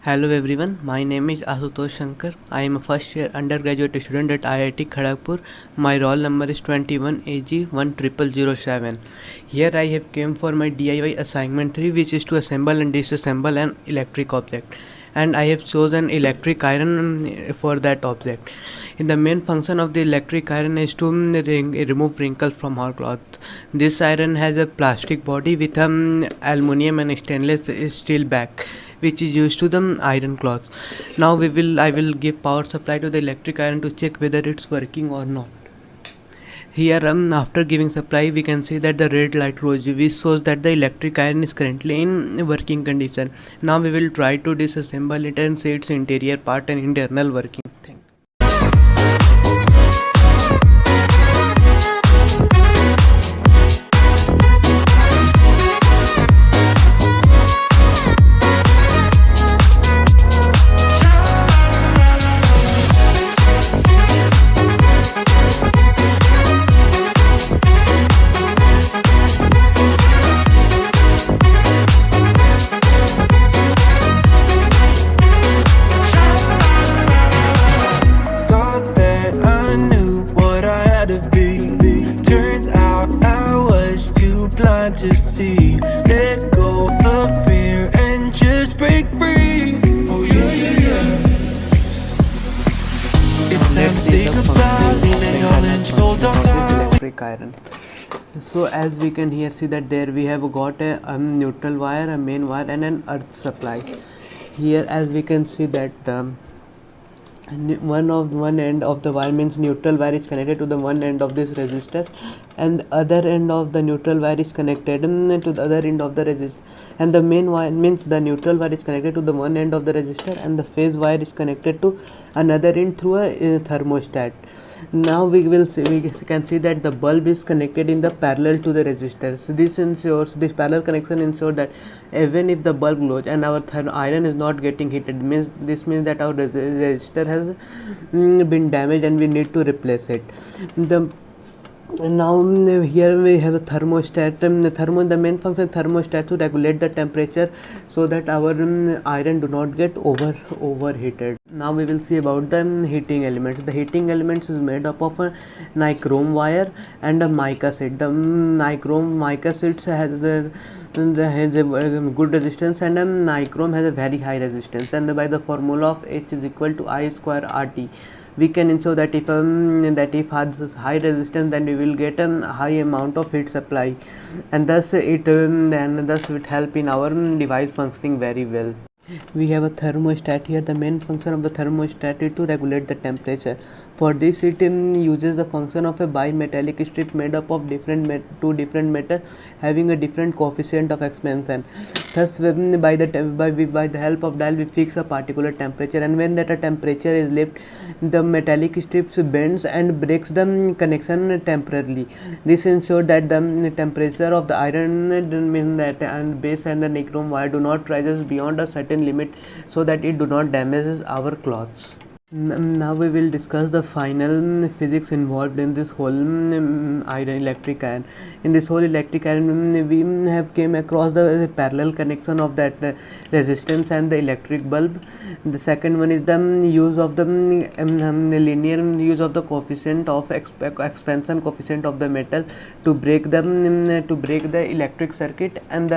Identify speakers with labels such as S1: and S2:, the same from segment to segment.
S1: Hello everyone, my name is Ashutosh Shankar. I am a first year undergraduate student at IIT Kharagpur. My roll number is 21AG10007. Here I have came for my DIY assignment 3, which is to assemble and disassemble an electric object. And I have chosen electric iron for that object. The main function of the electric iron is to remove wrinkles from our cloth. This iron has a plastic body with aluminium and stainless steel back, which is used to the iron cloth. Now I will give power supply to the electric iron to check whether it's working or not. Here after giving supply, we can see that the red light rose, which shows that the electric iron is currently in working condition. Now we will try to disassemble it and see its interior part and internal working thing.
S2: To see, let go of fear and just break free. Oh yeah, yeah, yeah. It's time to think about leaning on and hold on tight.
S1: Electric iron. So as we can here see that there we have got a neutral wire, a main wire, and an earth supply. Here as we can see that one end of the wire means neutral wire is connected to the one end of this resistor, and other end of the neutral wire is connected to the other end of the resistor, and the main wire means the neutral wire is connected to the one end of the resistor, and the phase wire is connected to another end through a thermostat. Now we can see that the bulb is connected in the parallel to the resistor. So this parallel connection ensures that even if the bulb glows and our iron is not getting heated, this means that our resistor has been damaged and we need to replace it. Now here we have a thermostat. The main function of thermostat to regulate the temperature so that our iron do not get overheated. Now we will see about the heating elements. The heating elements is made up of a nichrome wire and a mica sheet. The mica sheet has a good resistance, and nichrome has a very high resistance, and by the formula of H is equal to I square RT, we can ensure that if has high resistance, then we will get a high amount of heat supply, and thus it help in our device functioning very well. We have a thermostat here. The main function of the thermostat is to regulate the temperature. For this, it uses the function of a bimetallic strip made up of two different metals having a different coefficient of expansion. Thus, by the help of dial, we fix a particular temperature, and when that temperature is left, the metallic strips bends and breaks the connection temporarily. This ensures that the temperature of the iron and base and the nichrome wire do not rises beyond a certain limit, so that it do not damages our clothes. Now we will discuss the final physics involved in this whole electric iron. In this whole electric iron, we have came across the parallel connection of that resistance and the electric bulb. The second one is the use of the linear use of the coefficient of expansion coefficient of the metal to break the electric circuit, and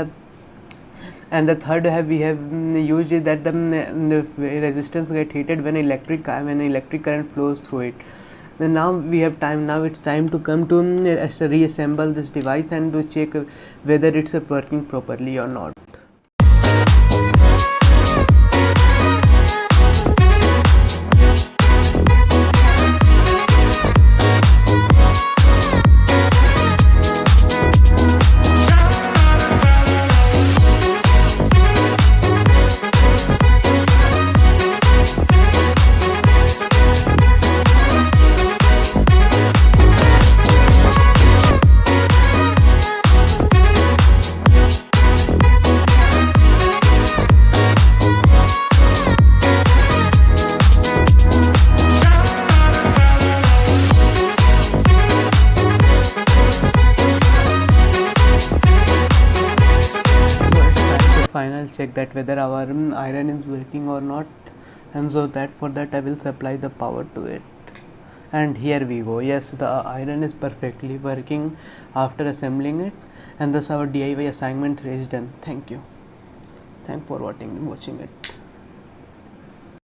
S1: the third we have used is that the resistance get heated when electric current flows through it. And now we have time. Now it's time to come to reassemble this device and to check whether it's working properly or not. check that whether our iron is working or not, and so that for that I will supply the power to it. And here we go. Yes, the iron is perfectly working after assembling it, and thus our DIY assignment is done. Thanks for watching it.